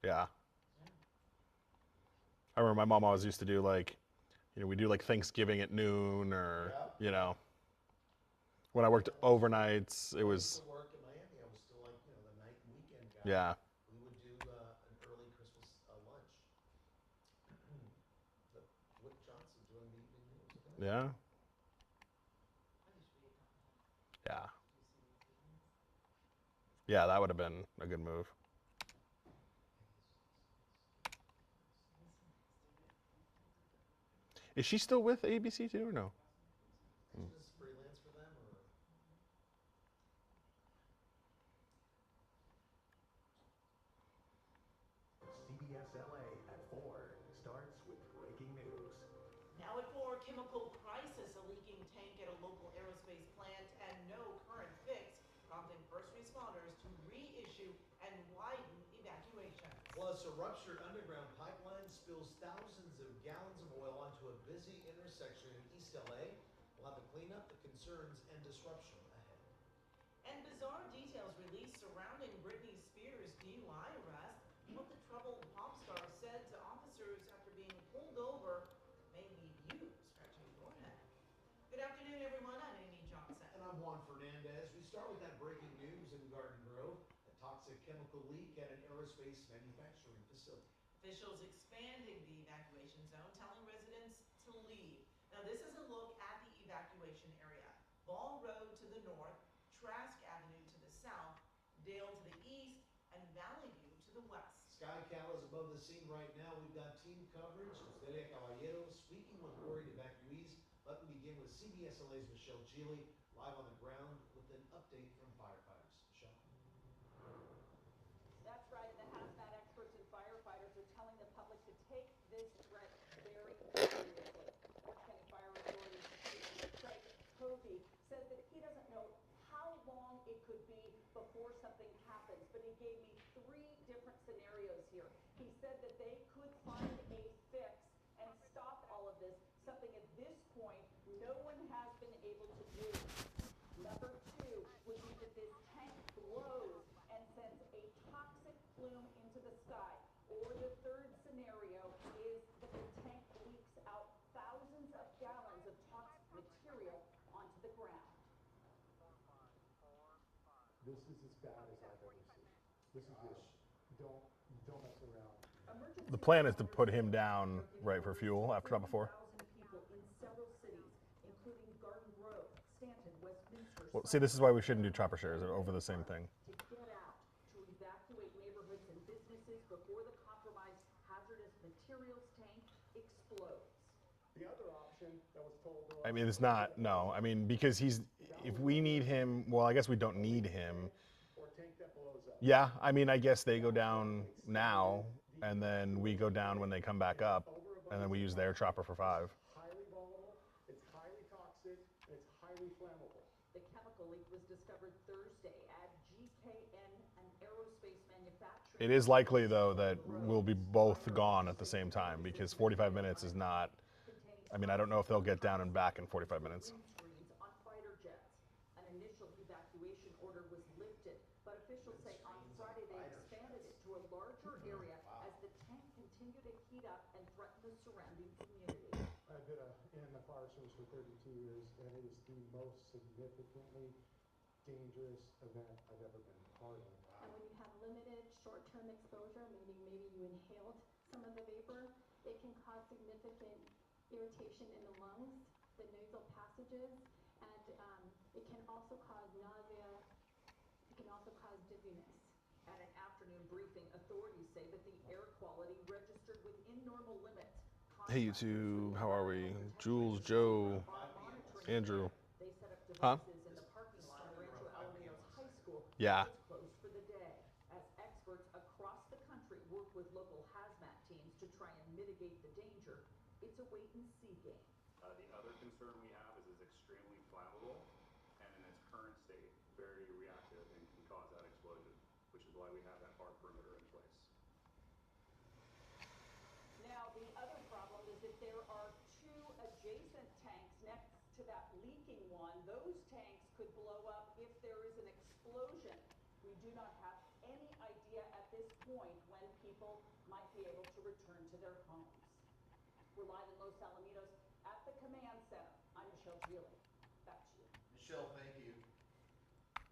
Yeah. I remember my mom always used to do like, we do like Thanksgiving at noon, or when I worked overnights, it When I used was to work in Miami, I was still like, the night and weekend guy. yeah, We would do an early Christmas lunch. the Whit Johnson doing the evening news. Look at that. yeah, yeah, yeah. That would have been a good move. Is she still with ABC too, or no? She just freelance for them, or CBS LA at 4 starts with breaking news. Now at 4, chemical crisis, a leaking tank at a local aerospace plant and no current fix, prompting first responders to reissue and widen evacuations. plus a ruptured underground pipeline spills thousands of gallons of oil onto a busy intersection in East LA. We'll have the cleanup, the concerns, and disruption ahead. And bizarre details released surrounding Britney Spears' DUI arrest. What the troubled pop star said to officers after being pulled over may leave you scratching your head. Good afternoon, everyone. I'm Amy Johnson. And I'm Juan Fernandez. We start with that breaking news in Garden Grove, a toxic chemical leak at an aerospace manufacturing facility. Officials expanding the evacuation zone, telling residents to leave. Now, this is a look at the evacuation area. Ball Road to the north, Trask Avenue to the south, Dale to the east, and Valley View to the west. SkyCal is above the scene right now. We've got team coverage. Delia Caballero speaking with worried evacuees. Let me begin with CBS LA's Michelle Geely, live on the ground with an update from firefighters. Michelle? That's right. The hazmat experts and firefighters are telling the public to take this threat very seriously. Orange County Fire Authority Chief Craig Hovey says that he doesn't know how long it could be before something happens, but he gave me 3 different scenarios here. He said that they could find a fix and stop all of this, something at this point no one has been able to do. Number 2 would be that this tank blows and sends a toxic plume into the sky. Or the 3rd scenario is that the tank leaks out thousands of gallons of toxic material onto the ground. This is as bad as I've ever seen. This is good. Don't mess around. The plan is to put him down right for fuel after not before. People in several cities, including Garden Grove, Stanton, Westminster. Well, see, this is why we shouldn't do chopper shares over the same thing. To get out, to evacuate neighborhoods and businesses before the compromised hazardous materials tank explodes. The other option that was told to us. I mean, it's not, no. I mean, because if we need him, well, I guess we don't need him. Or tank that blows up. Yeah, I mean, I guess they go down now, and then we go down when they come back up, and then we use their chopper for 5. Highly volatile, it's highly toxic, and it's highly flammable. The chemical leak was discovered Thursday at GKN, an aerospace manufacturer. It is likely, though, that we'll be both gone at the same time, because 45 minutes is not, I mean, I don't know if they'll get down and back in 45 minutes. Screens on fighter jets. An initial evacuation order was lifted, but officials say on Friday they expanded it to a larger area as the tank continued to heat up and threaten the surrounding community. I've been in the fire service for 32 years, and it is the most significantly dangerous event I've ever been part of. And when you have limited short-term exposure, meaning maybe you inhaled some of the vapor, it can cause significant irritation in the lungs, the nasal passages, and it can also cause nausea. It can also cause dizziness. At an afternoon briefing, authorities say that the air quality registered within normal limits. Hey, YouTube, how are we? Jules, Joe, Andrew. They set up Huh? devices in the parking lot of Rancho Alamitos High School. Yeah. It's closed for the day, as experts across the country work with local hazmat teams to try and mitigate the danger. It's a wait-and-see game. The other concern we have is it's extremely flammable, and in its current state, very reactive and can cause that explosion, which is why we have that hard perimeter in place. Now, the other problem is that there are 2 adjacent tanks next to that leaking one. Those tanks could blow up if there is an explosion. We do not have any idea at this this point when people might be able to return to their homes. We're live in Los Alamitos at the command center. I'm Michelle Gili. Back to you. Michelle, thank you.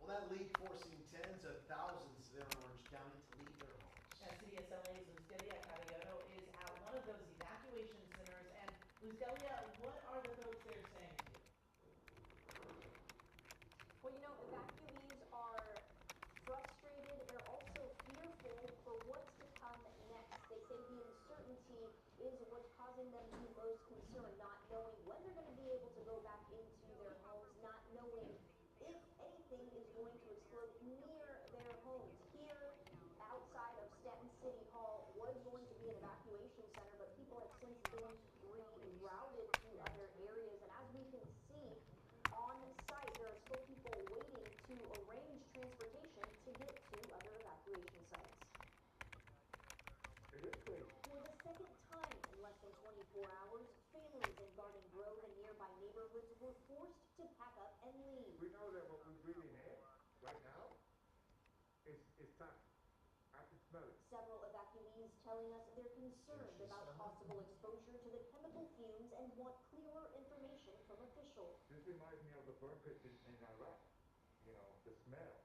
Well, that leak forcing tens of thousands there in Orange County to leave their homes. CBSLA's Luzdelia Caballero is at one of those evacuation centers. And Luzdelia, what are the folks there saying to you? Well, you know, evacuees are frustrated. They're also fearful for what's to come next. They say the uncertainty is what's causing them the most concern, not knowing when they're going to be able to go back into their homes, not knowing if anything is going to explode near their homes. Here, outside of Stanton City Hall, was going to be an evacuation center, but people have since been rerouted to other areas. And as we can see on site, there are still people waiting to arrange transportation to get to other evacuation sites. For the second time in less than 24 hours, families in Garden Grove and nearby neighborhoods were forced to pack up and leave. We know that what we really need right now is time. I can smell it. Several evacuees telling us they're concerned about possible exposure to the chemical fumes and want clearer information from officials. This reminds me of the burn pits in Iraq. You know, the smell.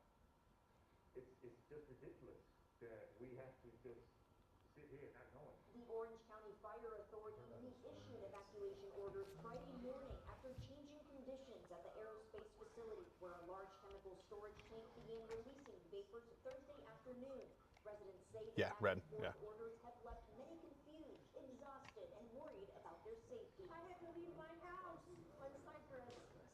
It's just ridiculous that we have to just sit here not knowing. The Orange County Fire Authority reissued evacuation orders Friday morning after changing conditions at the aerospace facility, where a large chemical storage tank began releasing vapors Thursday afternoon. Residents say the orders have left many confused, exhausted, and worried about their safety. I had to leave my house on Cypress.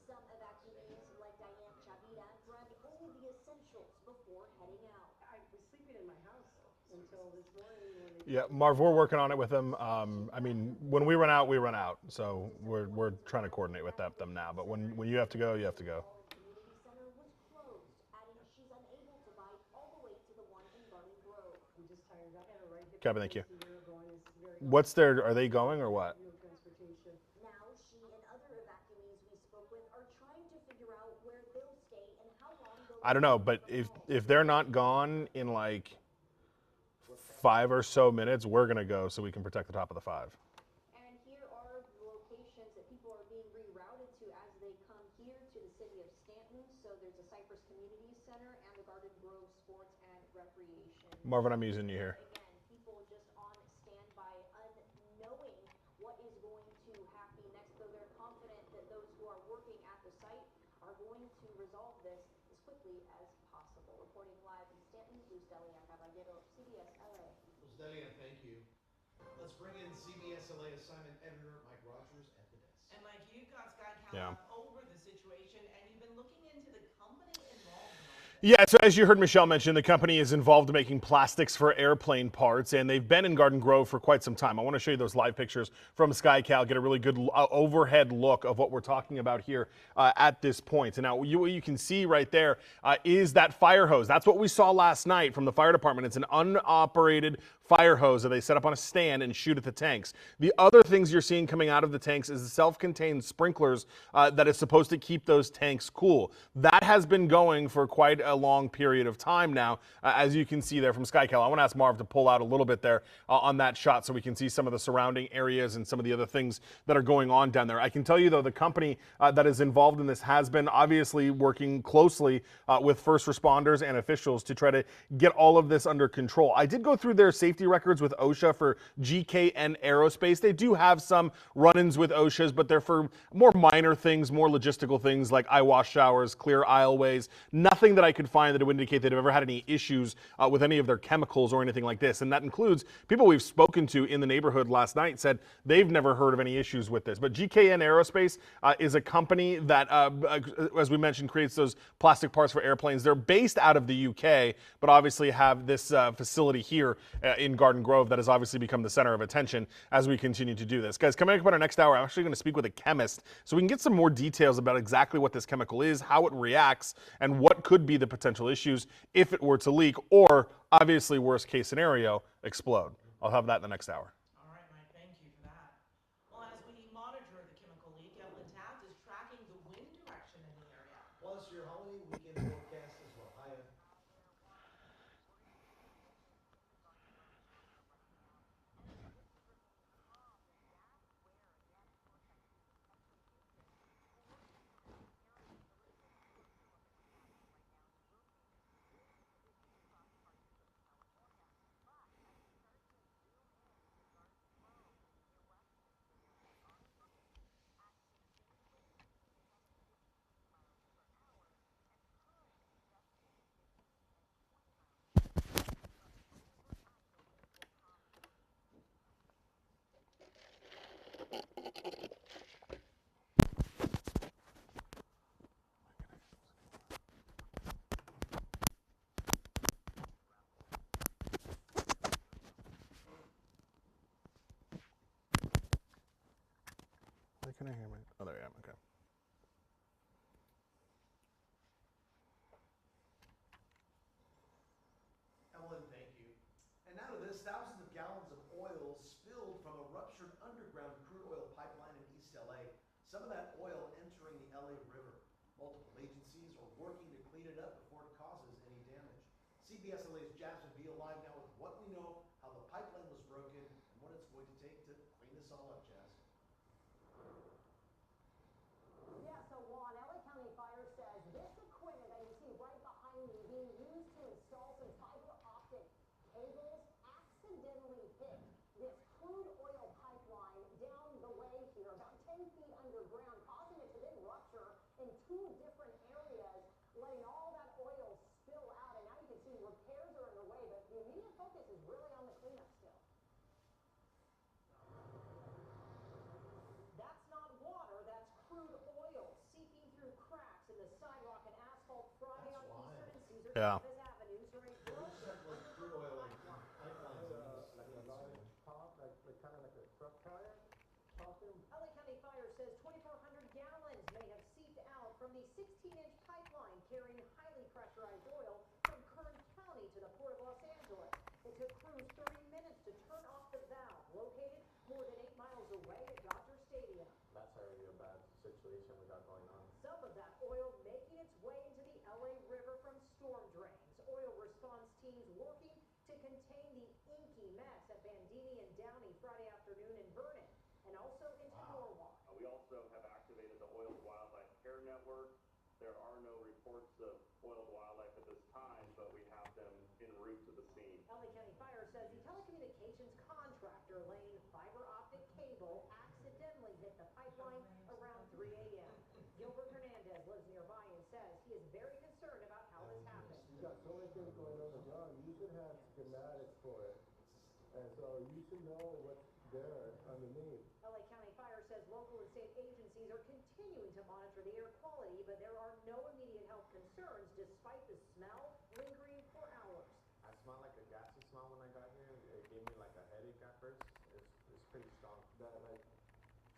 Some evacuees, like Diane Chavita, grabbed only the essentials before heading out. I was sleeping in my house until this morning when they Yeah, Marv, we're working on it with them. I mean, when we run out, we run out. So we're trying to coordinate with them now. But when you have to go, you have to go. The community center was closed, adding she's unable to buy all the way to the one in Garden Grove. I'm just tired. I had a right hip Kevin, thank you. replacement a year ago, and it's very What's their? Are they going or what? real transportation. Now she and other evacuees we spoke with are trying to figure out where they'll stay and how long they'll I don't know, but if they're not gone in like 5 or so minutes, we're gonna go so we can protect the top of the 5. And here are the locations that people are being rerouted to as they come here to the city of Stanton. So there's the Cypress Community Center and the Garden Grove Sports and Recreation. Marvin, I'm using you here. Again, people just on standby, unknowing what is going to happen next, though they're confident that those who are working at the site are going to resolve this as quickly as possible. Reporting live in Stanton, Luzdelia Caballero, CBS LA. Delia, thank you. Let's bring in CBSLA assignment editor Mike Rogers at the desk. And Mike, you've got Sky Yeah. over the situation, and you've been looking into the company involved in all of this. Yeah, so as you heard Michelle mention, the company is involved in making plastics for airplane parts, and they've been in Garden Grove for quite some time. I want to show you those live pictures from SkyCal, get a really good overhead look of what we're talking about here at this point. And now what you can see right there is that fire hose. That's what we saw last night from the fire department. It's an unoperated fire hose that they set up on a stand and shoot at the tanks. The other things you're seeing coming out of the tanks is the self-contained sprinklers that is supposed to keep those tanks cool. That has been going for quite a long period of time now, as you can see there from SkyCal. I want to ask Marv to pull out a little bit there on that shot so we can see some of the surrounding areas and some of the other things that are going on down there. I can tell you, though, the company that is involved in this has been obviously working closely with first responders and officials to try to get all of this under control. I did go through their safety records with OSHA for GKN Aerospace. They do have some run-ins with OSHAs, but they're for more minor things, more logistical things like eye wash showers, clear aisleways. Nothing that I could find that would indicate they've ever had any issues with any of their chemicals or anything like this. And that includes people we've spoken to in the neighborhood last night said they've never heard of any issues with this. But GKN Aerospace is a company that, as we mentioned, creates those plastic parts for airplanes. They're based out of the UK, but obviously have this facility here in Garden Grove that has obviously become the center of attention as we continue to do this. Guys, coming up in our next hour, I'm actually going to speak with a chemist so we can get some more details about exactly what this chemical is, how it reacts, and what could be the potential issues if it were to leak or, obviously, worst case scenario, explode. I'll have that in the next hour. All right, Mike, thank you for that. Well, as we monitor the chemical leak, Evelyn Taft is tracking the wind direction in the area. Plus your holiday weekend forecast as well. Hiya. Can I hear my? Oh, there I am. Okay. Evelyn, thank you. And now to this, thousands of gallons of oil spilled from a ruptured underground crude oil pipeline in East LA. Some of that oil entering the LA River. Multiple agencies are working to clean it up before it causes any damage. CBS LA's Jasmine Beal live now with what we know, how the pipeline was broken, and what it's going to take to clean this all up, Jazz. Yeah, so Juan, LA County Fire says this equipment that you see right behind me being used to install some fiber optic cables accidentally hit this crude oil pipeline down the way here, about 10 feet underground, causing it to then rupture in two different areas, letting all that oil spill out. And now you can see repairs are underway, but the immediate focus is really on the cleanup still. That's not water, that's crude oil seeping through cracks in the sidewalk and asphalt Friday on Eastern and Caesar Chavez Avenues during Crude oil like pipelines. Like a large top, like kind of like a truck tire popping. LA County Fire says 2,400 gallons may have seeped out from the 16-inch pipeline carrying highly pressurized oil from Kern County to the Port of Los Angeles. It took crews 30 minutes to turn off the valve, located more than 8 miles away at Dodger Stadium. That's already a bad situation we got going on. Some of that oil making its way into the LA River from storm drains. Oil response teams working to contain the inky mess at Bandini and Downey Friday afternoon in Vernon, and also into Norwalk. We also have activated the Oiled Wildlife Care Network. There are no reports of oiled wildlife at this time, but we have them en route to the scene. LA County Fire says the telecommunications contractor laying fiber optic cable accidentally hit the pipeline around 3 a.m. Gilbert Hernandez lives nearby and says he is very concerned about how this happened. You got so many things going on the ground. You should have schematics for it. And so you should know what's there underneath. LA County Fire says local and state agencies are continuing to monitor the air quality, but there are no immediate health concerns despite the smell lingering for hours. I smelled like a gassy smell when I got here. It gave me like a headache at first. It's pretty strong. That like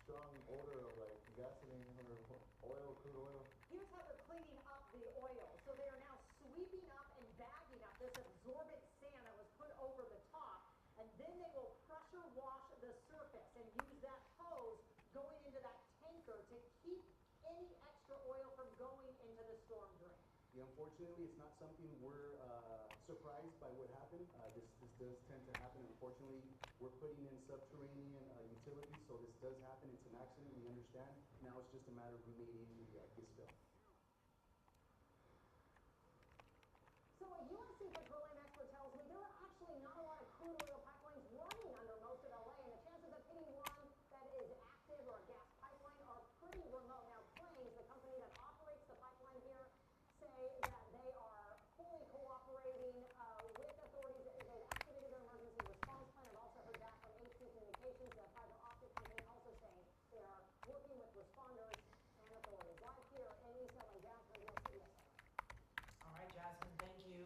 strong odor of like gasoline or oil, crude oil. Here's how they're cleaning up the oil. So they are now sweeping up and bagging up this absorbent sand that was put over the top, and then they will pressure wash the surface and use that hose going into that tanker to keep any extra oil from going into the storm drain. Yeah, unfortunately, it's not something we're surprised by what happened. This does tend to happen. Unfortunately, we're putting in subterranean utilities, so this does happen. It's an accident. We understand. Now it's just a matter of remediating the spill. So a USC petroleum expert tells me there are actually not a lot of crude oil pipelines running under most of LA, and the chances of hitting one that is active or a gas pipeline are pretty remote. Now, Plains, the company that operates the pipeline here, say that they are fully cooperating with authorities. They've activated their emergency response plan. I've also heard back from HC Communications, the fiber optic company, also saying they are working with responders and authorities. Live here in East LA, Jasmine Beal, CBS. All right, Jasmine, thank you.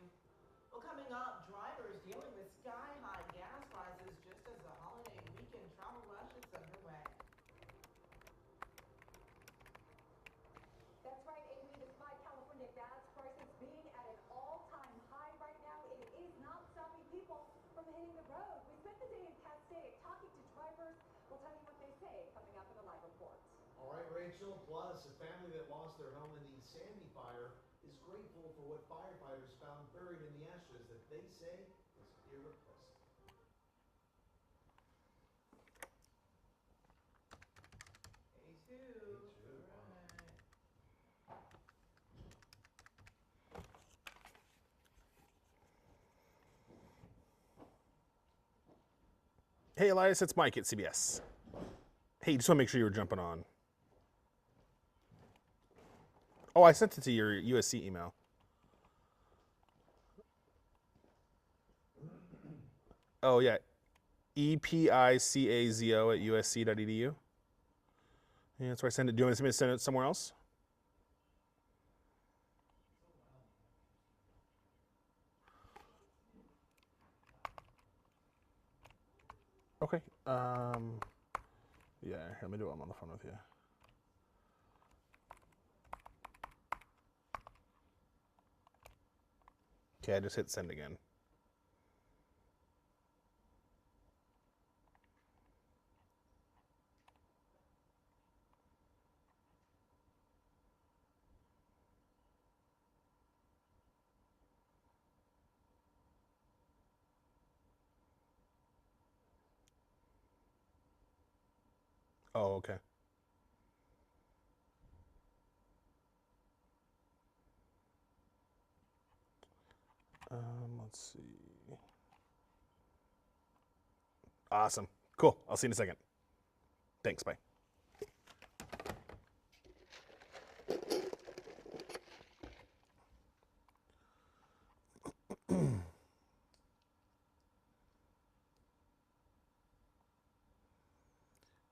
Well, coming up, drivers dealing with sky-high gas prices just as the holiday weekend travel rush is underway. That's right, Amy. Despite California gas prices being at an all-time high right now, it is not stopping people from hitting the road. We spent the day in Cascade talking to drivers. We'll tell you what they say coming up in the live report. All right, Rachel. Plus, a family that lost their home in the Sandy fire is grateful for what firefighters found buried in the ashes that they say is irreplaceable. A2. All right. Hey, Elias, it's Mike at CBS. Hey, just want to make sure you were jumping on. Oh, I sent it to your USC email. Oh, yeah. EPICAZO at usc.edu. Yeah, that's where I send it. Do you want me to send it somewhere else? Okay. Yeah, here, let me do it. I'm on the phone with you. Okay, I just hit send again. Oh, okay. Let's see. Awesome. Cool. I'll see you in a second. Thanks. Bye.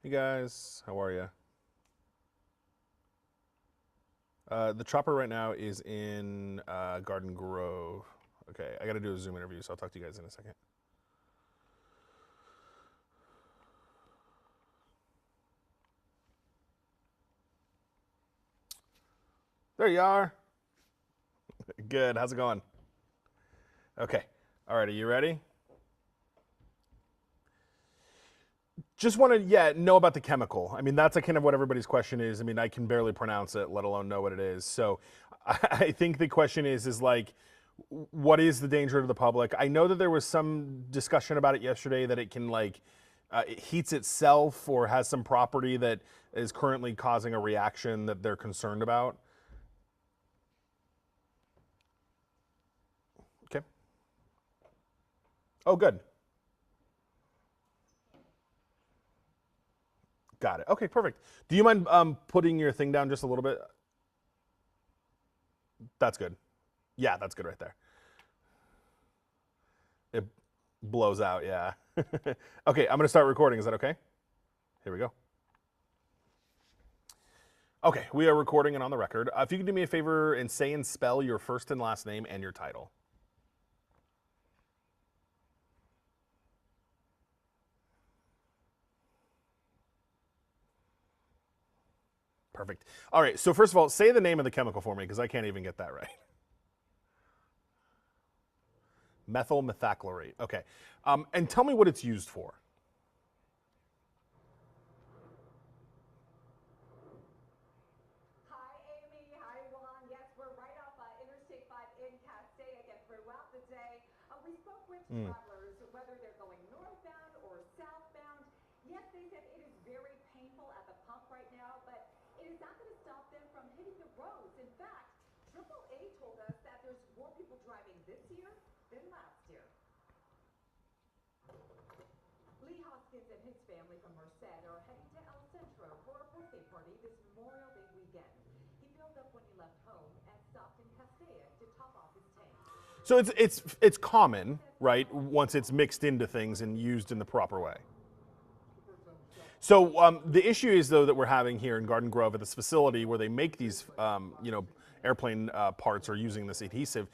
Hey guys, how are you? The chopper right now is in Garden Grove. Okay, I got to do a Zoom interview, so I'll talk to you guys in a second. There you are. Good. How's it going? Okay. All right. Are you ready? Just want to, know about the chemical. I mean, that's kind of what everybody's question is. I mean, I can barely pronounce it, let alone know what it is. So I think the question is like, what is the danger to the public? I know that there was some discussion about it yesterday that it can it heats itself or has some property that is currently causing a reaction that they're concerned about. Okay. Oh, good. Got it. Okay, perfect. Do you mind putting your thing down just a little bit? That's good. Yeah, that's good right there. It blows out, yeah. Okay, I'm going to start recording. Is that okay? Here we go. Okay, we are recording and on the record. If you could do me a favor and say and spell your first and last name and your title. Perfect. All right, so first of all, say the name of the chemical for me because I can't even get that right. Methyl methachlorate. Okay. And tell me what it's used for. Hi, Amy. Hi, Juan. Yes, we're right off Interstate 5 in Castaic, and throughout the day, we spoke with travelers, whether they're going northbound or southbound. Yes, they said it is very painful at the pump right now, but it is not going to stop them from hitting the roads. In fact, AAA told us that there's more people driving this year than last year. Lee Hoskins and his family from Merced are heading to El Centro for a birthday party this Memorial Day weekend. He filled up when he left home and stopped in Castaic to top off his tank. So it's common, right? Once it's mixed into things and used in the proper way. So the issue is though that we're having here in Garden Grove at this facility where they make these, airplane parts or using this adhesive,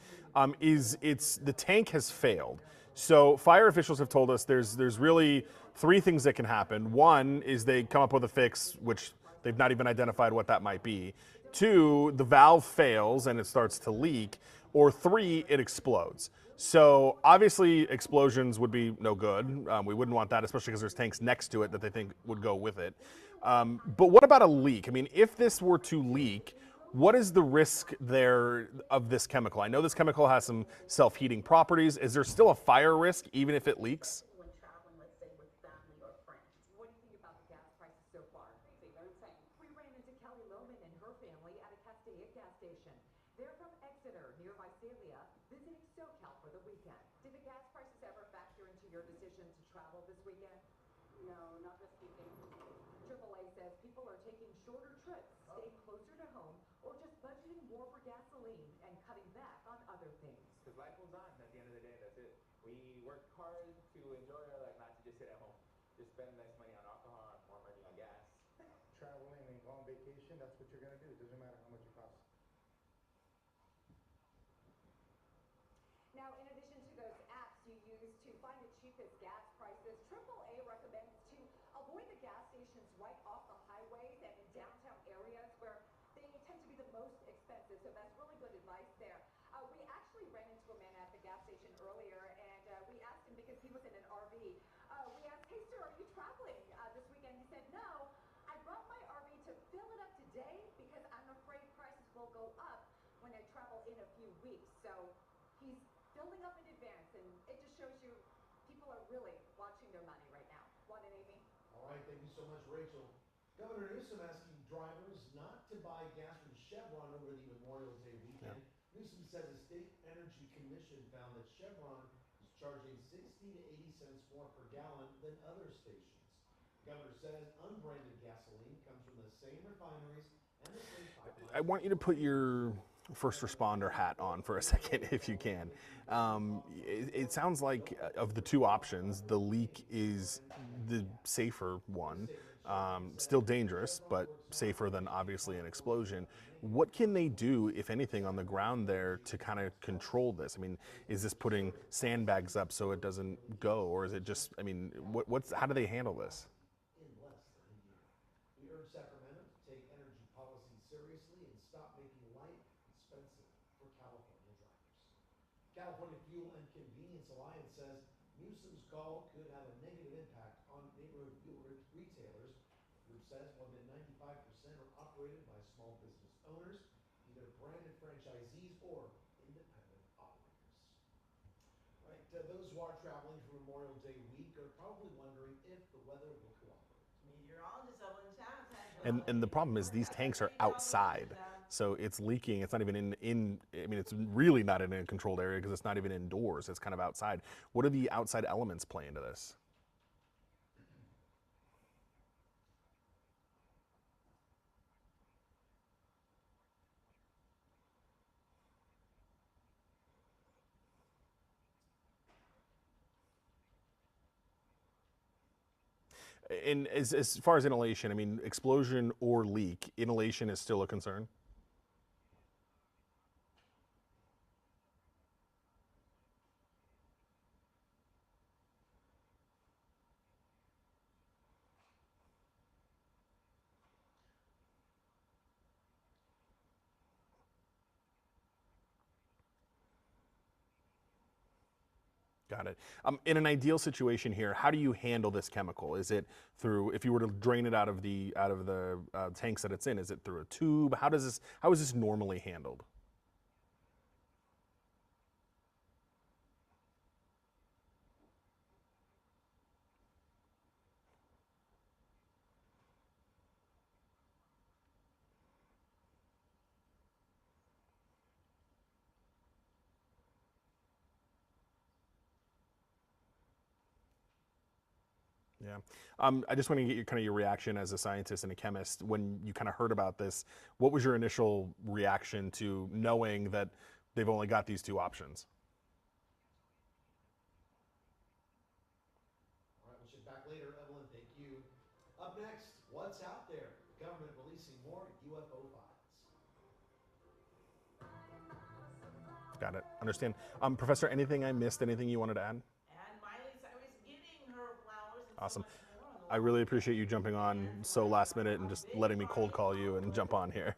is the tank has failed. So fire officials have told us there's really three things that can happen. One is they come up with a fix, which they've not even identified what that might be. Two, the valve fails and it starts to leak. Or three, it explodes. So obviously explosions would be no good. We wouldn't want that, especially because there's tanks next to it that they think would go with it. But what about a leak? I mean, if this were to leak, what is the risk there of this chemical? I know this chemical has some self-heating properties. Is there still a fire risk even if it leaks? When traveling, let's say, with family or friends. What do you think about the gas prices so far? Crazy, they're insane. We ran into Kelly Lohman and her family at a Castaic gas station. They're from Exeter, near Visalia, visiting SoCal for the weekend. Did the gas prices ever factor into your decision to travel this weekend? No, not this weekend. AAA says people are taking shorter trips, staying closer to home, or just budgeting more for gasoline and cutting back on other things. Because life goes on at the end of the day, that's it. We work hard to enjoy our life, not to just sit at home. Just spend less money on alcohol and more money on gas. Traveling and go on vacation, that's what you're going to do. It doesn't matter how much it costs. Now, in addition to those apps you use to find the cheapest gas prices, AAA recommends to avoid the gas stations right off the highways and in downtown areas where they tend to be the most expensive. So that's really good advice there. We actually ran into a man at the gas station earlier, and we asked him because he was in an RV. We asked, "Hey, sir, are you traveling this weekend?" He said, "No, I brought my RV to fill it up today because I'm afraid prices will go up when I travel in a few weeks." So he's building up in advance, and it just shows you people are really watching their money right now. Juan and Amy. All right, thank you so much, Rachel. Governor Newsom asking drivers not to buy gas from Chevron over the Memorial Day weekend. Newsom says a state energy commission found that Chevron is charging 60 to 80 cents more per gallon than other stations. The governor says unbranded gasoline comes from the same refineries and the same pipelines. I want you to put your first responder hat on for a second, if you can. It sounds like of the two options, the leak is the safer one. Still dangerous, but safer than obviously an explosion. What can they do, if anything, on the ground there to kind of control this? I mean, is this putting sandbags up so it doesn't go, or is it just? I mean, how do they handle this? In less than a year. We urge Sacramento to take energy policy seriously and stop making life expensive for California drivers. California Fuel and Convenience Alliance says Newsom's call could have a negative impact on neighborhood fuel retailers. The group says more than 95% are operated by small business owners, either branded franchisees or independent operators. Right, those who are traveling for Memorial Day week are probably wondering if the weather will cooperate. Meteorologist Evelyn Chao says. And the problem is these tanks are outside, so it's leaking. It's not even in I mean, it's really not in a controlled area because it's not even indoors. It's kind of outside. What do the outside elements play into this? And as far as inhalation, I mean, explosion or leak, inhalation is still a concern? Got it. In an ideal situation here, how do you handle this chemical? Is it through, if you were to drain it out of the tanks that it's in, is it through a tube? How is this normally handled? Yeah. I just want to get your reaction as a scientist and a chemist when you kind of heard about this. What was your initial reaction to knowing that they've only got these two options? All right, we'll check back later. Evelyn, thank you. Up next, what's out there? The government releasing more UFO files. Got it. Understand. Professor, anything I missed? Anything you wanted to add? And Miley Cyrus giving her flowers and Awesome. so much more on the I really appreciate you jumping on so last minute and just letting me cold call you and jump on here.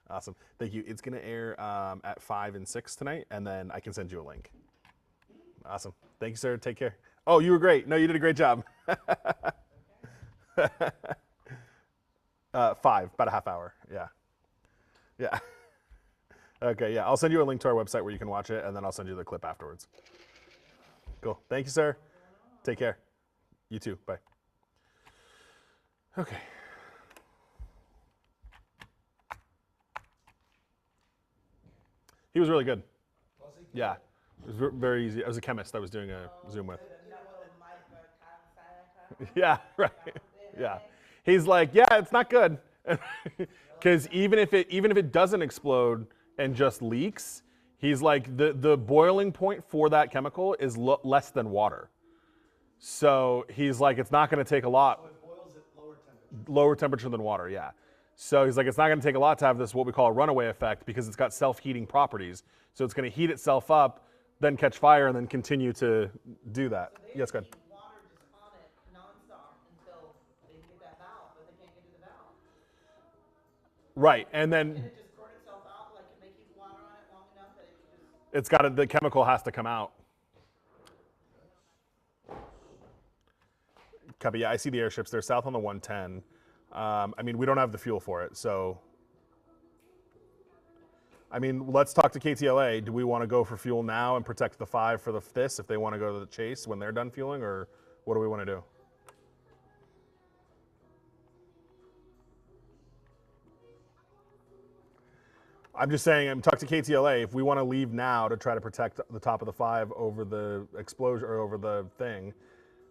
Awesome. Thank you. It's going to air at 5 and 6 tonight, and then I can send you a link. Awesome. Thank you, sir. Take care. Oh, you were great. No, you did a great job. 5, about a half hour. Yeah. Yeah. Okay, yeah. I'll send you a link to our website where you can watch it, and then I'll send you the clip afterwards. Cool. Thank you, sir. Take care. You too. Bye. Okay. He was really good. Was he? Yeah. It was very easy. I was a chemist I was doing a Zoom with. Yeah, right. Yeah. He's like, yeah, it's not good. Because even if it doesn't explode and just leaks, he's like, the boiling point for that chemical is less than water. So he's like, it's not going to take a lot. So it boils at lower temperature. Lower temperature than water, yeah. So he's like, it's not going to take a lot to have this, what we call a runaway effect, because it's got self-heating properties. So it's going to heat itself up, then catch fire, and then continue to do that. So they Yes, go ahead. keep water just on it nonstop until they can get that valve, but they can't get to the valve. Right, and Can then it just burn itself out? Like, can they keep water on it long enough that it can just It's got to, the chemical has to come out. Copy. Yeah, I see the airships. They're south on the 110. I mean, we don't have the fuel for it, so. I mean, let's talk to KTLA. Do we want to go for fuel now and protect the 5 for this if they want to go to the chase when they're done fueling, or what do we want to do? I'm just saying, I'm talking to KTLA. If we want to leave now to try to protect the top of the 5 over the explosion or over the thing,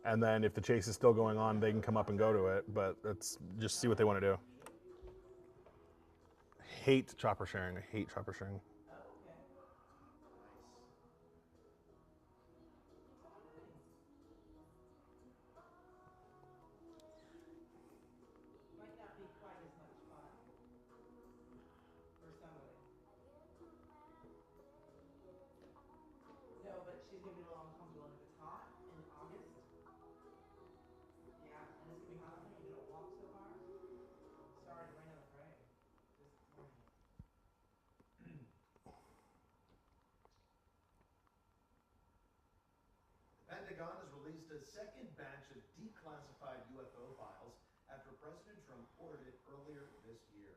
and then if the chase is still going on, they can come up and go to it. But let's just see what they want to do. Hate chopper sharing. I hate chopper sharing. Okay. Might not be quite as much fun for somebody. No, but she's gonna be a little uncomfortable if it's hot in August. Yeah, and it's gonna be hot out there. You're gonna walk so far. Sorry to rain on the parade. Just warning you. The Pentagon has released a second batch of declassified UFO files after President Trump ordered it earlier this year.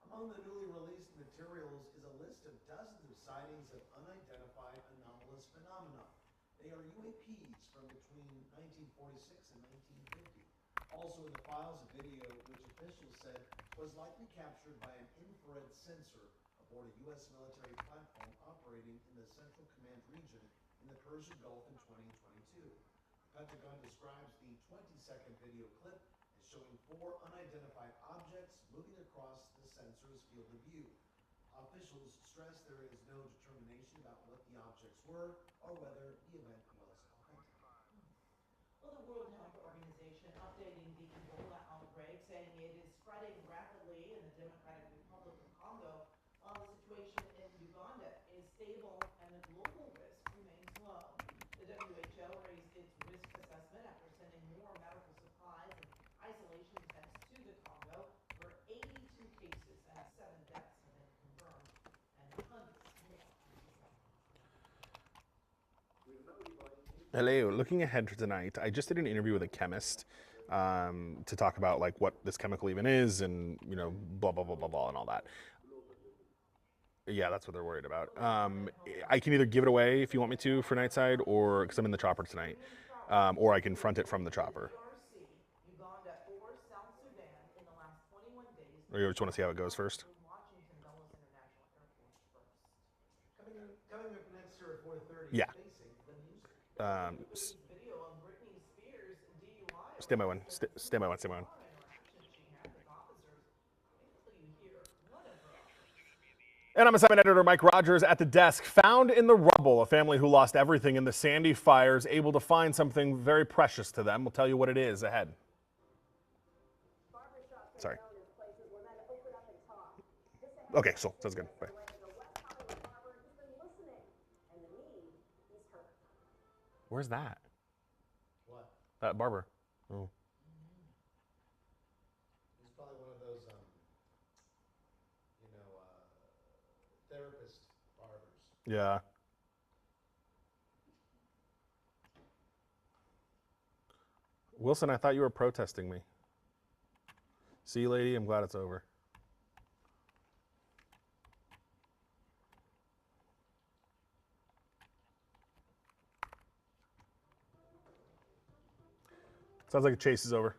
Among the newly released materials is a list of dozens of sightings of unidentified anomalous phenomena. They are UAPs from between 1946 and 1950. Also in the files, a video which officials said was likely captured by an infrared sensor aboard a U.S. military platform operating in the Central Command region in the Persian Gulf in 2022. The Pentagon describes the 20-second video clip as showing 4 unidentified objects moving across the sensor's field of view. Officials stress there is no determination about what the objects were or whether the event was authentic. Well, the World Health Organization updating the Ebola outbreak, saying it is spreading rapidly in the Democratic Republic of Congo, while the situation in Uganda is stable and the global risk remains low. The WHO raised its risk assessment after sending more medical supplies and isolation tents to the Congo, where 82 cases and 7 deaths have been confirmed, and hundreds more missing. Hello, looking ahead to tonight, I just did an interview with a chemist to talk about like what this chemical even is and, you know, blah, blah, blah, blah, blah, and all that. Yeah, that's what they're worried about. I can either give it away if you want me to for Nightside, or because I'm in the chopper tonight, or I can front it from the chopper. DRC, Uganda, or South Sudan in the last 21 days. Or you just want to see how it goes first? Washington Dulles International Airport first. Coming up next here at 4:30. Yeah. Facing the newsroom. Video of Britney Spears' DUI. Stay by one. Stay by one. Stay by one. Interaction she had with officers. Wait until you hear one of her officers. And I'm assignment editor Mike Rogers at the desk. Found in the rubble, a family who lost everything in the Sandy fires, able to find something very precious to them. We'll tell you what it is ahead. Sorry. Okay, so sounds good. Bye. Where's that? What? That barber. Oh. He's probably one of those, therapist barbers. Yeah. Wilson, I thought you were protesting me. See you, lady. I'm glad it's over. Sounds like a chase is over.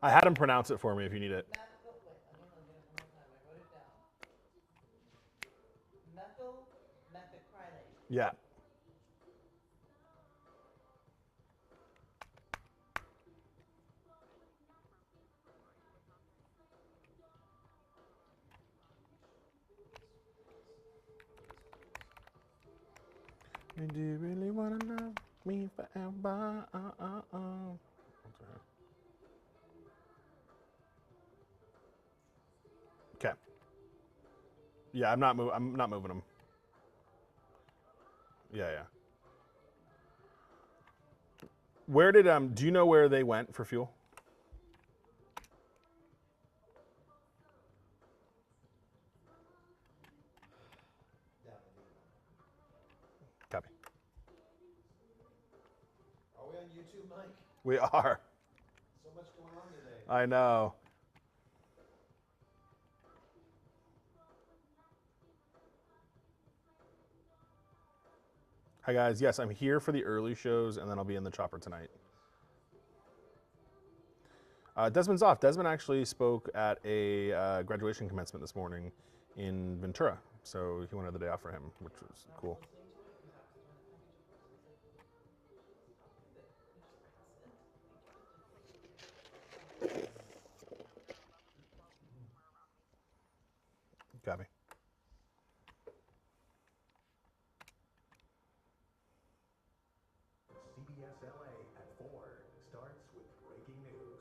I had him pronounce it for me if you need it. Methyl methacrylate. Yeah. Do you really wanna love me forever? Yeah, I'm not moving them. Yeah, yeah. Where did do you know where they went for fuel? Down in the Copy. Are we on YouTube, Mike? We are. So much going on today. I know. Hi guys. Yes, I'm here for the early shows, and then I'll be in the chopper tonight. Desmond's off. Desmond actually spoke at a graduation commencement this morning in Ventura, so he wanted the day off for him, which was cool. Copy. CBS LA at 4 starts with breaking news.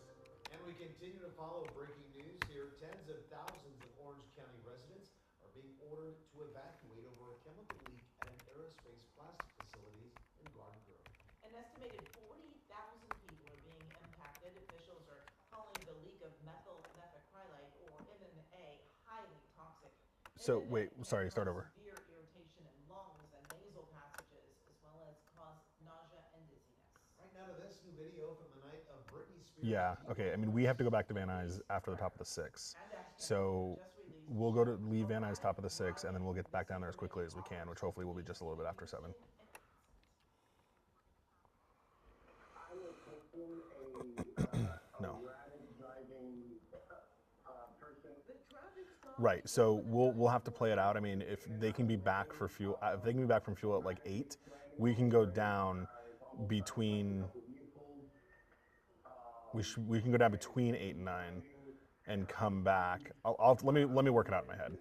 And we continue to follow breaking news here. Tens of thousands of Orange County residents are being ordered to evacuate over a chemical leak at an aerospace plastic facility in Garden Grove. An estimated 40,000 people are being impacted. Officials are calling the leak of methyl methacrylate, or MMA, highly toxic. So wait, MMA sorry, can start cause over. severe irritation in lungs and nasal passages, as well as cause nausea and dizziness. Right now to this new video from the night of Britney Spears. Yeah. Okay. I mean, we have to go back to Van Nuys after the top of the 6, so we'll go to leave Van Nuys top of the 6, and then we'll get back down there as quickly as we can, which hopefully will be just a little bit after 7. No. Right. So we'll have to play it out. I mean, if they can be back for fuel, if they can be back from fuel at like 8, we can go down between. We can go down between 8 and 9, and come back. Let me work it out in my head.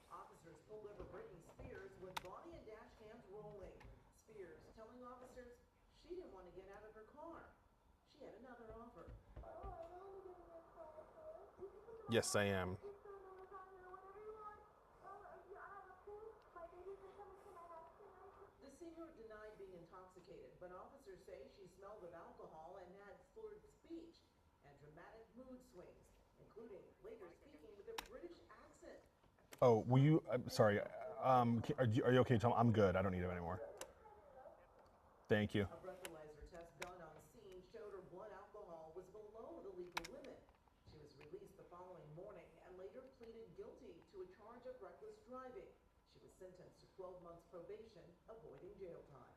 Officers pulled over Britney Spears with body and dash cams rolling. Spears telling officers she didn't want to get out of her car. She had another offer. Yes, I am. The singer denied being intoxicated, but officers say she smelled of alcohol and had slurred speech and dramatic mood swings, including later speaking with a British accent. Oh, will you? I'm sorry. Are you okay, Tom? I'm good. I don't need him anymore. Thank you. A breathalyzer test done on scene showed her blood alcohol was below the legal limit. She was released the following morning and later pleaded guilty to a charge of reckless driving. She was sentenced to 12 months probation, avoiding jail time.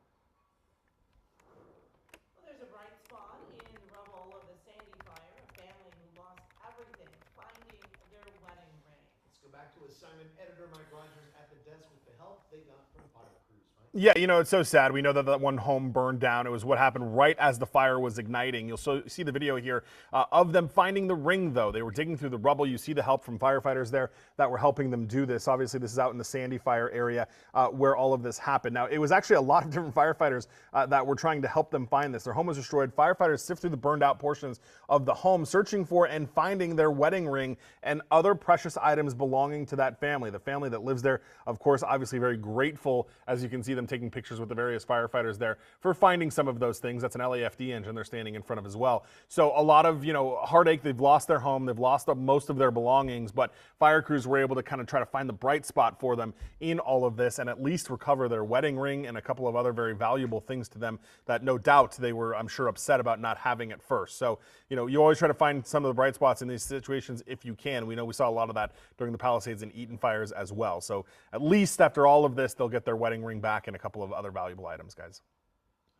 Well, there's a bright spot in the rubble of the Sandy fire. A family who lost everything finding their wedding ring. Let's go back to assignment editor Mike Rogers at the desk with the help they got from fire crews. Yeah, you know, it's so sad. We know that that one home burned down. It was what happened right as the fire was igniting. You'll see the video here of them finding the ring, though. They were digging through the rubble. You see the help from firefighters there that were helping them do this. Obviously, this is out in the Sandy fire area where all of this happened. Now, it was actually a lot of different firefighters that were trying to help them find this. Their home was destroyed. Firefighters sift through the burned out portions of the home, searching for and finding their wedding ring and other precious items belonging to that family. The family that lives there, of course, obviously very grateful, as you can see them taking pictures with the various firefighters there for finding some of those things. That's an LAFD engine they're standing in front of as well. So a lot of, heartache. They've lost their home. They've lost most of their belongings, but fire crews were able to kind of try to find the bright spot for them in all of this and at least recover their wedding ring and a couple of other very valuable things to them that no doubt they were, I'm sure, upset about not having at first. So, you always try to find some of the bright spots in these situations if you can. We know we saw a lot of that during the Palisades and Eaton fires as well. So at least after all of this, they'll get their wedding ring back and a couple of other valuable items, guys.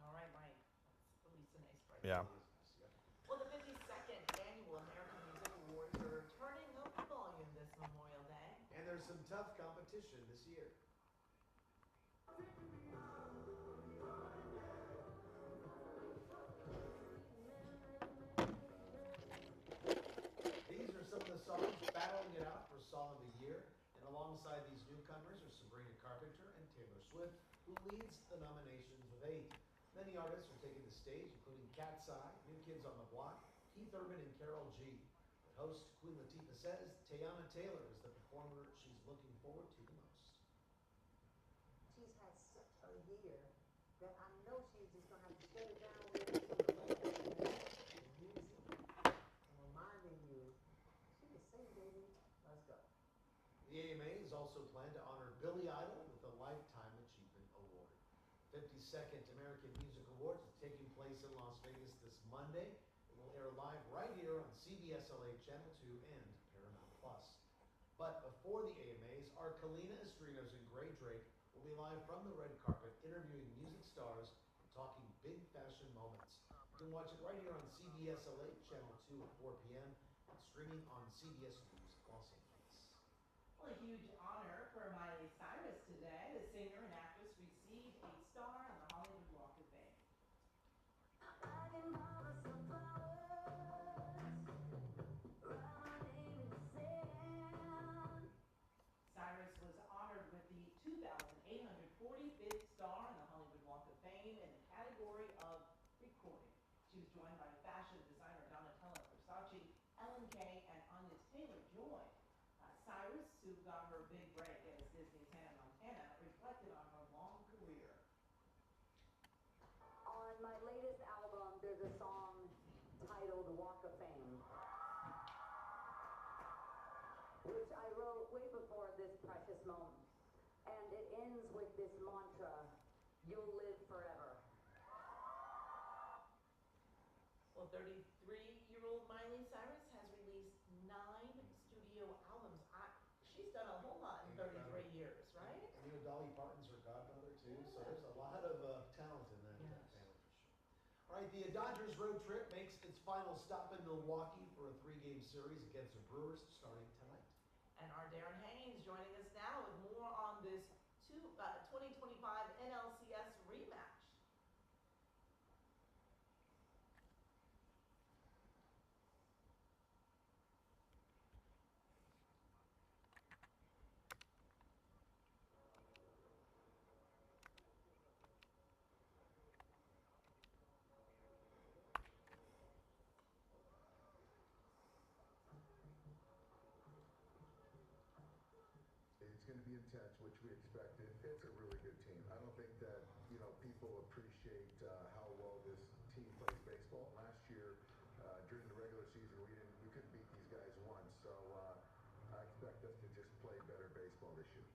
All right, Mike. That's at least a nice break. Yeah. Well, the 52nd Annual American Music Awards are turning up the volume this Memorial Day. And there's some tough competition this year. These are some of the songs battling it out for Song of the Year. And alongside these newcomers are Sabrina Carpenter and Taylor Swift, who leads the nominations with 8. Many artists are taking the stage, including Cat's Eye, New Kids on the Block, Keith Urban, and Karol G. The Host Queen Latifah says Teyana Taylor is the performer she's looking forward to the most. She's had such a year that I know she's just gonna have to shut it down with some of the music and reminding you, she can sing, baby. Let's go. The AMAs also plan to honor Billy Idol with a Lifetime Achievement Award. 52nd American Music Awards is taking place in Las Vegas this Monday. It will air live right here on CBS LA Channel 2 and Paramount Plus. But before the AMAs, our Kalina Estrinos and Gray Drake will be live from the red carpet interviewing music stars and talking big fashion moments. You can watch it right here on CBS LA Channel 2 at 4 p.m. and streaming on CBS News Los Angeles. Well, a huge honor for Miley Cyrus today. The singer and actress received a star on the Hollywood Walk of Fame. Cyrus was honored with the 2,845th star on the Hollywood Walk of Fame in the category of recording. She was joined by fashion designer Donatella Versace, Ellen Kay, and Anya Taylor-Joy. Cyrus, who got her big break as Disney's Hannah Montana, reflected on her long career. On my latest album, there's a song titled Walk of Fame, which I wrote way before this precious moment. And it ends with this mantra, you'll live forever. Well, 33-year-old Miley Cyrus has released 9 studio albums. She's done a whole lot in 33 years, right? And you know, Dolly Parton's her godmother too, so there's a lot of talent in that family for sure. All right, the Dodgers road trip makes its final stop in Milwaukee for a 3-game series against the Brewers starting tonight. And our Darren Haynes joining us now with more on this 2025 NLCS rematch. It's going to be intense, which we expected. It's a really good team. I don't think that, people appreciate how well this team plays baseball. Last year, during the regular season, we couldn't beat these guys once. So I expect us to just play better baseball this year.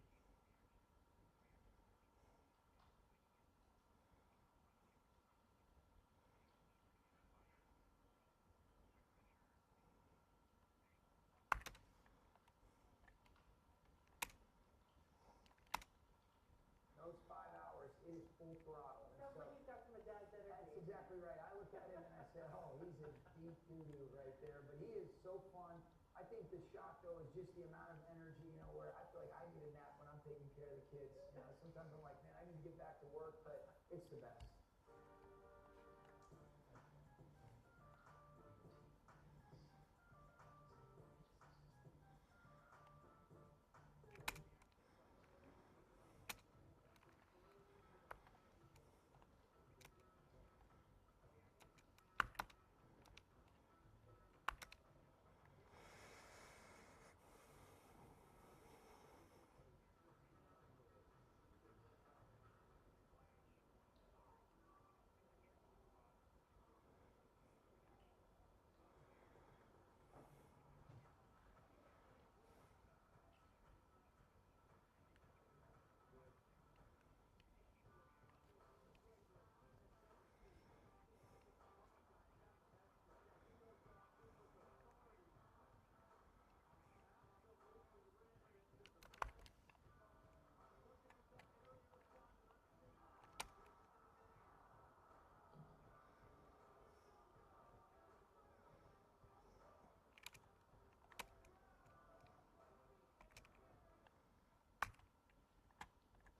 Those 5 hours is full throttle. Sounds like you've got some of Dad's energy. That's exactly right. I looked at him and I said, oh, he's in deep doo-doo right there. But he is so fun. I think the shock, though, is just the amount of energy, where I feel like I need a nap when I'm taking care of the kids. Sometimes I'm like, man, I need to get back to work, but it's the best.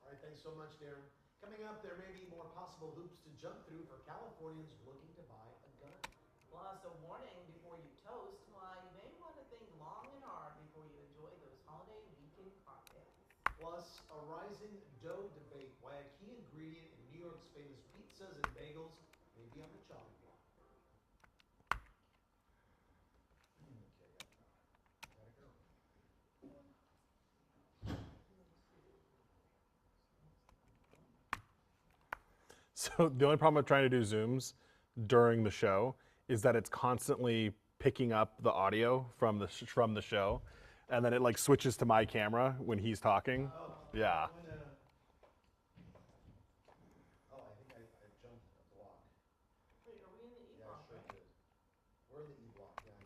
All right, thanks so much, Darren. Coming up, there may be more possible hoops to jump through for Californians looking to buy a gun. Plus, a warning before you toast, why you may want to think long and hard before you enjoy those holiday weekend cocktails. Plus, a rising dough debate, why a key ingredient in New York's famous pizzas and bagels may be on the chopping block. Okay, So the only problem with trying to do zooms during the show is that it's constantly picking up the audio from the show, and then it like switches to my camera when he's talking. Yeah. Oh, I think I jumped a block. Wait, are we in the E Yeah, I block, sure right? did. We're in the E block. Yeah, I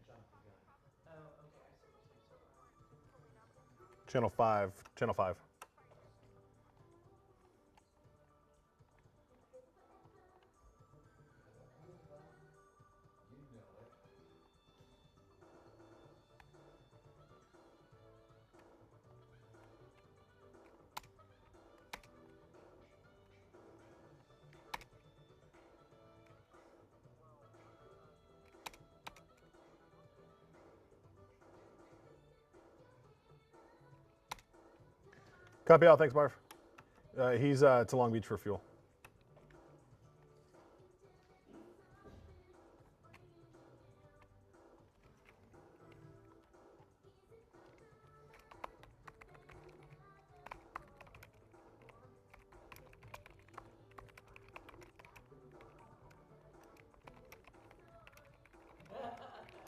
jumped the gun. Oh, okay, I see what you're saying. Channel 5. Channel 5. You know it. Copy out. Thanks, Marv. He's to Long Beach for fuel.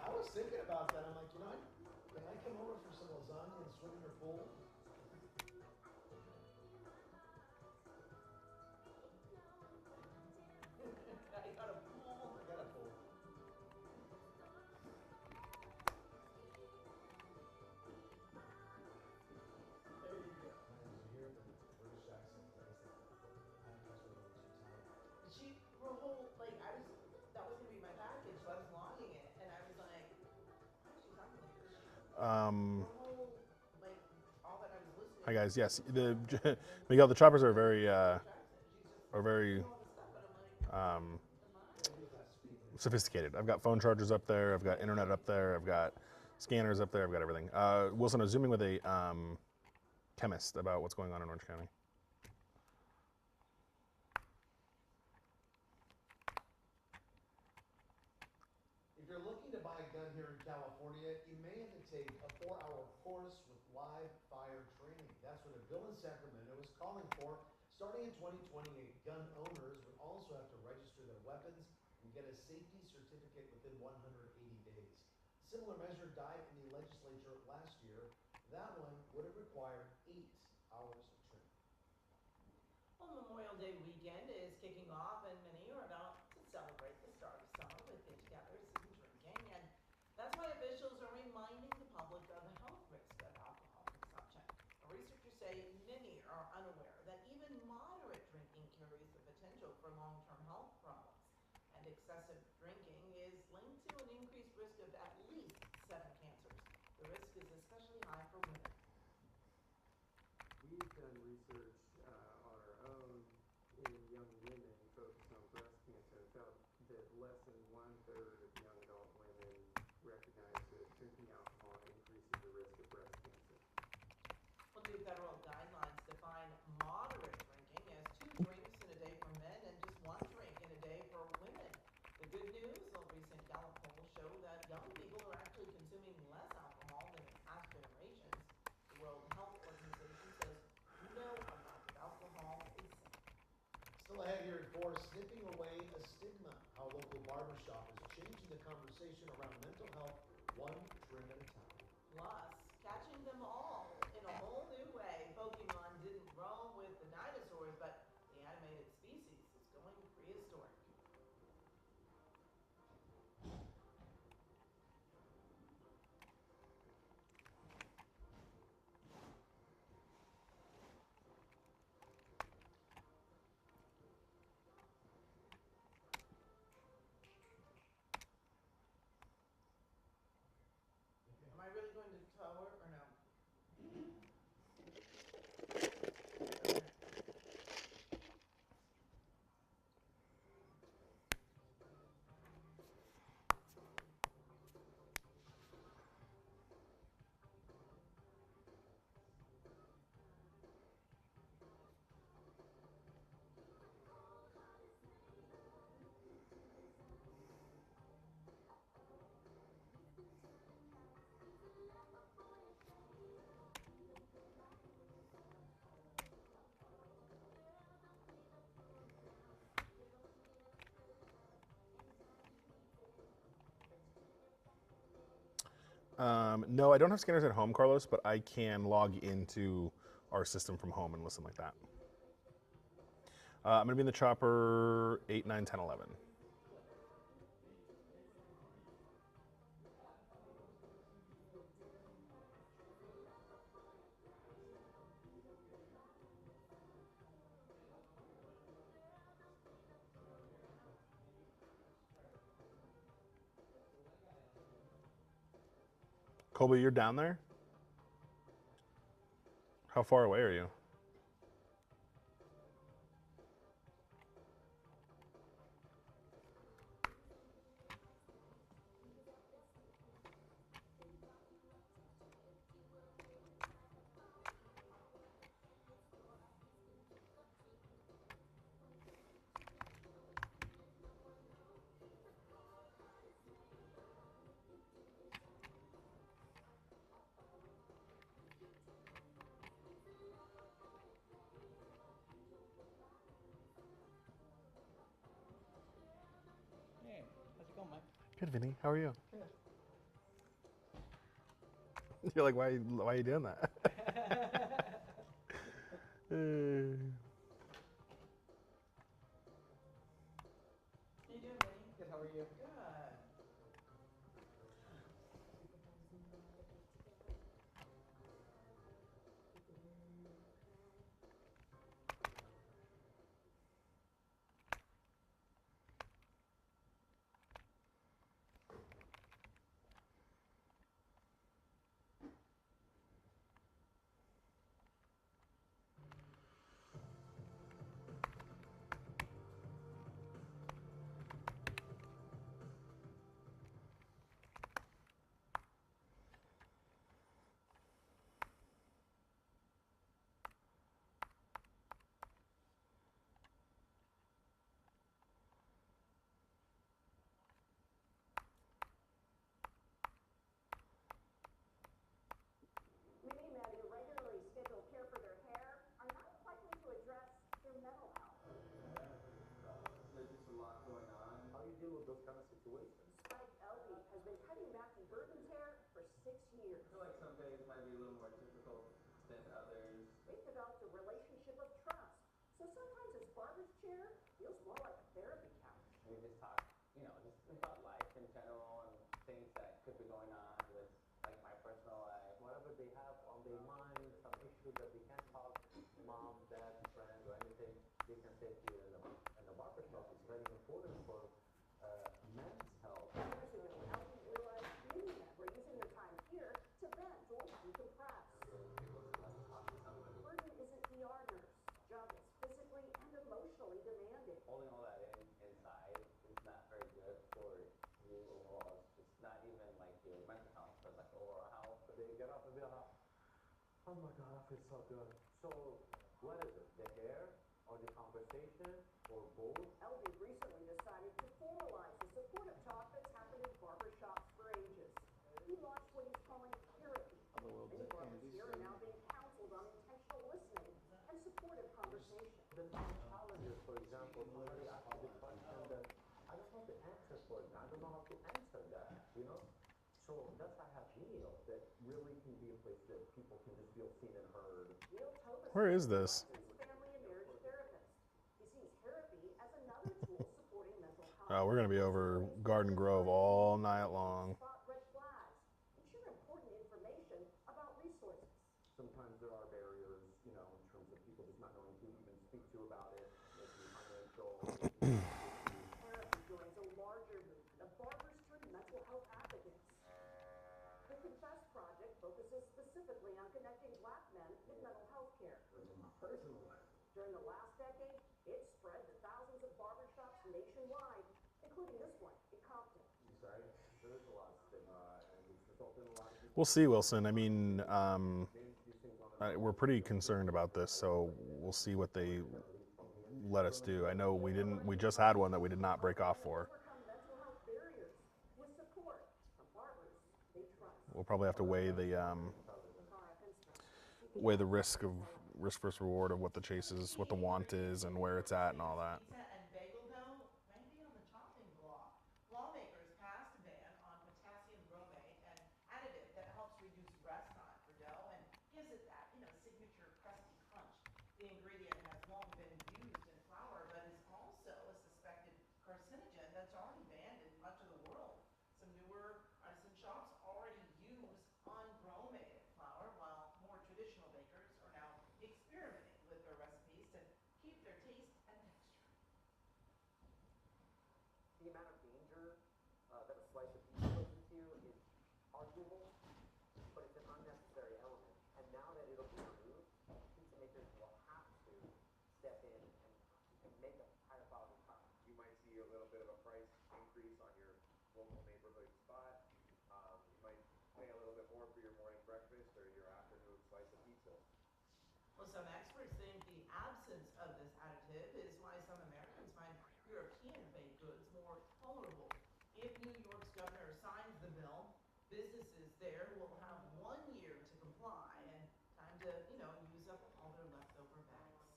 I was thinking about that. I'm like, can I come over for some lasagna and swim in your pool? I got a pool. I got a pool. There you go. Man, did you hear the British accent? I guess the package went over too tight. Her whole, like, that was gonna be my package, so I was logging it, and I was like, why is she talking like this? Um, Her whole, like, all that I was listening Hi to. guys. Yes, Miguel. The choppers are very All this stuff, and I'm like, sophisticated. I've got phone chargers up there. I've got internet up there. I've got scanners up there. I've got everything. Wilson, I was zooming with a chemist about what's going on in Orange County. If you're looking to buy a gun here in California, you may have to take a 4-hour course with live fire training. That's what a bill in Sacramento is calling for. Starting in 2028, gun owners would also have to register their weapons and get a safety certificate within 180 days. A similar measure died in the legislature last year. That one would have required 8 hours of training. well, Memorial Day weekend is kicking off, and many are about to celebrate the start of summer with get-togethers and drinking, and that's why officials are reminding the public of the health risk of alcohol consumption. Researchers say many are unaware that even moderate drinking carries the potential for long-term health problems, and excessive drinking is linked to an increased risk of at least 7 cancers. The risk is especially high for women. We've done research on our own in young women focused on breast cancer and found that less than 1/3 of young adult women recognize that drinking alcohol increases the risk of breast cancer. Well, new federal guidelines define moderate drinking as 2 drinks in a day for men and just 1 drink in a day for women. The good news, a recent Gallup poll show that young people are actually consuming less alcohol than in past generations. The World Health Organization says no amount of alcohol is safe. Still ahead here at 4, snipping away a stigma. How a local barbershop is changing the conversation around mental health one trim at a time. Plus, catching them all in a whole new way. Pokemon didn't roam with the dinosaurs, but the animated species is going prehistoric. No, I don't have scanners at home, Carlos, but I can log into our system from home and listen like that. I'm going to be in the chopper 8, 9, 10, 11. Colby, you're down there? How far away are you? Hey, how's it going, Mike? Good, Vinny. How are you? Good. You're like, why are you doing that? How you doing, Vinny? Good, how are you? Good. Many men who regularly schedule care for their hair are not as likely to address their mental health. There's just a lot going on. How do you deal with those kind of situations? Spike Elby has been cutting Matthew Burton's hair for 6 years. I feel like some days might be a little more difficult than others. They've developed a relationship of trust, so sometimes his barber's chair feels more like a therapy couch. We just talk, just about life in general and things that could be going on with like my personal life. Whatever they have on their mind, some issue that they can't talk, mom, dad, friend, or anything, they can say to you. And the barber shop is very important for men's health. Years ago, Elby realized many men were using their time here to vent or decompress. Burton is an ER nurse. Job is physically and emotionally demanding. Holding all that inside is not very good for you overall. It's just not even like your mental health, but like overall health. But they get up and be like, oh my God, I feel so good. So what is it? The hair or the conversation or both? Elby recently decided to formalize the supportive talk that's happened in barbershops for ages. He launched what he's calling therapy. Many barbers here are now being counseled on intentional listening and supportive conversation. The challenges, for example, somebody asked me the question that I don't know the answer for it. I don't know how to answer that. So that's why I have Neil that really can be a place that people can just feel seen and heard. Neil Tovis Where is this? is a family and marriage therapist. He sees therapy as another tool supporting mental health. Oh, we're going to be over Garden Grove all night long. Spot red flags and share important information about resources. Sometimes there are barriers, in terms of people just not knowing who to even speak to about it, maybe financial. Therapy joins a larger movement of barbers turned mental health advocates. The Confess Project focuses specifically on connecting Black men with mental health care. Personal life. During the last decade, it spread to thousands of barbershops nationwide, including this one in Compton. Right? There is a lot of stigma, and it's resulted in a lot of people. We'll see, Wilson. I mean, we're pretty concerned about this, so we'll see what they let us do. I know we just had one that we did not break off for. Overcome mental health barriers with support from barbers they trust. We'll probably have to weigh the risk versus reward of what the chase is, what the want is, and where it's at, and all that. Pizza and bagel dough may be on the chopping block. Lawmakers passed a ban on potassium bromate, an additive The ingredient has long been used in flour, but is also a suspected carcinogen that's already banned in much of the world. Some newer artisan shops already use unbromated flour, while more traditional bakers are now experimenting with their recipes to keep their taste and texture. The amount of danger that a slice of pizza goes into is arguable, but it's an unnecessary element. And now that it'll be removed, pizza makers will have to step in and make a higher quality product. You might see a little bit of a price increase on your local neighborhood spot. You might pay a little bit more for your morning breakfast or your afternoon slice of pizza. Well, some experts think the absence of this additive is why some Americans find European baked goods more tolerable. If New York's governor signs the bill, businesses there will have 1 year to comply and time to, use up all their leftover bags.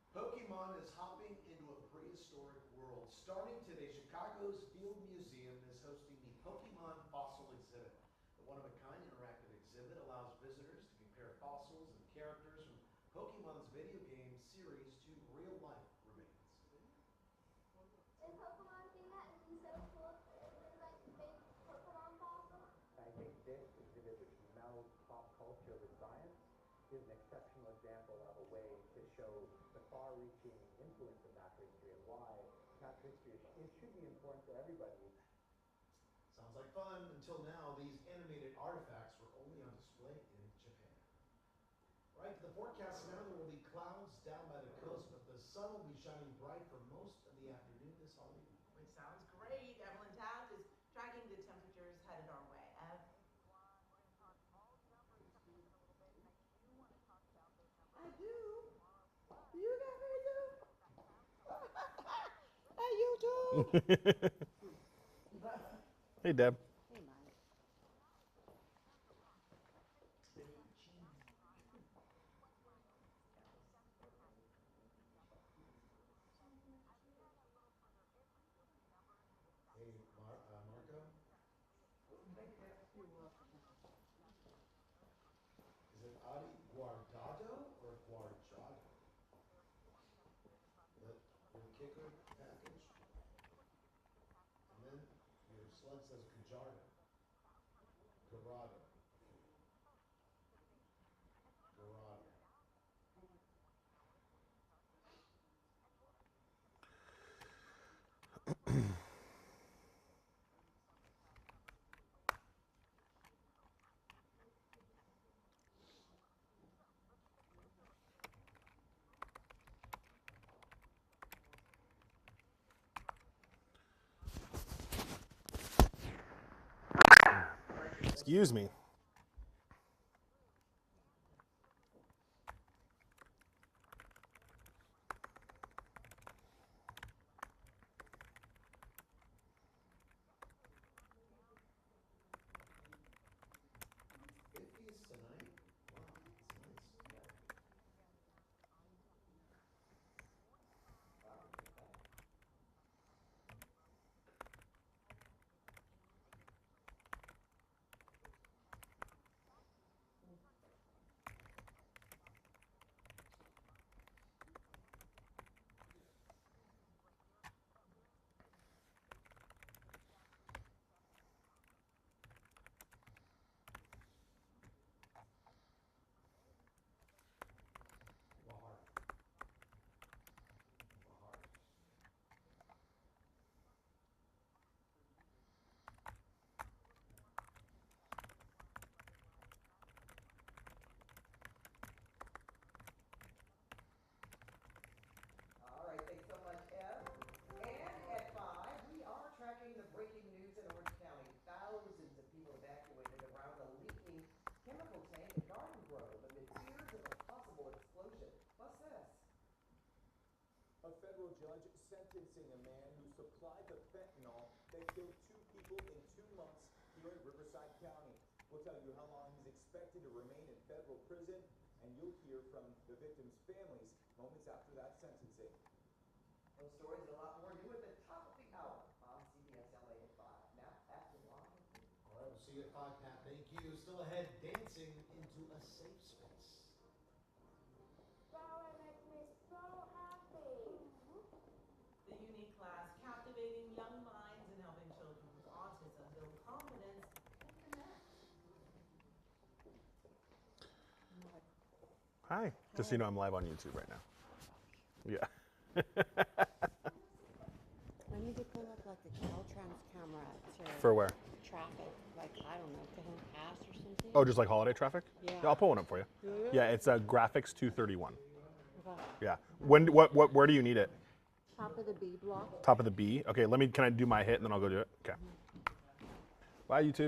Pokemon is hopping into a prehistoric world. Starting today, Chicago's Field Museum is hosting the Pokemon Fossil Exhibit. The one-of-a-kind interactive exhibit allows visitors to compare fossils and characters from Pokemon's video game series to real-life remains. And Pokemon thing that would be so cool if it was like fake Pokemon fossils. I think this exhibit, which melds pop culture with science, is an exceptional example of a way to show the far-reaching influence of natural history and why natural history it should be important to everybody. Sounds like fun. Until now, these animated artifacts were only on display in Japan. Right, the forecast now, there will be clouds down by the coast, but the sun will be shining bright for most of the afternoon this holiday. Which sounds great. Evelyn Taft is tracking the temperatures headed our way. Ev? I do. You got me too. Hey, you too. Hey, Deb. Hey, Mike. Hey, Marco? Is it Adi Guardado or Guardado? Your kicker package? And then your sled says Gajardo. Garado. Garado. Excuse me. Tonight? Wow, that's nice. All right, thanks so much, Ev. And at 5, we are tracking the breaking news in Orange County. Thousands of people evacuated around a leaking chemical tank at Garden Grove amid fears of a possible explosion. What's this? A federal judge sentencing a man who supplied the fentanyl that killed 2 people in 2 months here in Riverside County. We'll tell you how long he's expected to remain in federal prison, and you'll hear from the victims' families moments after that sentencing. Those stories and a lot more new at the top of the hour on CBS LA at 5. Now, back to Juan. All right, we'll see you at 5, Pat. Thank you. Still ahead, dancing into a safe space. Hi. Just so you know, I'm live on YouTube right now. Yeah. I need to pull up like the Caltrans camera to For where? traffic, like I don't know, Cajon Pass or something. Oh, just like holiday traffic? Yeah. I'll pull one up for you. Yeah, it's graphics 231. Okay. Yeah. Where do you need it? Top of the B block. Top of the B. Okay, can I do my hit and then I'll go do it? Okay. Bye, YouTube.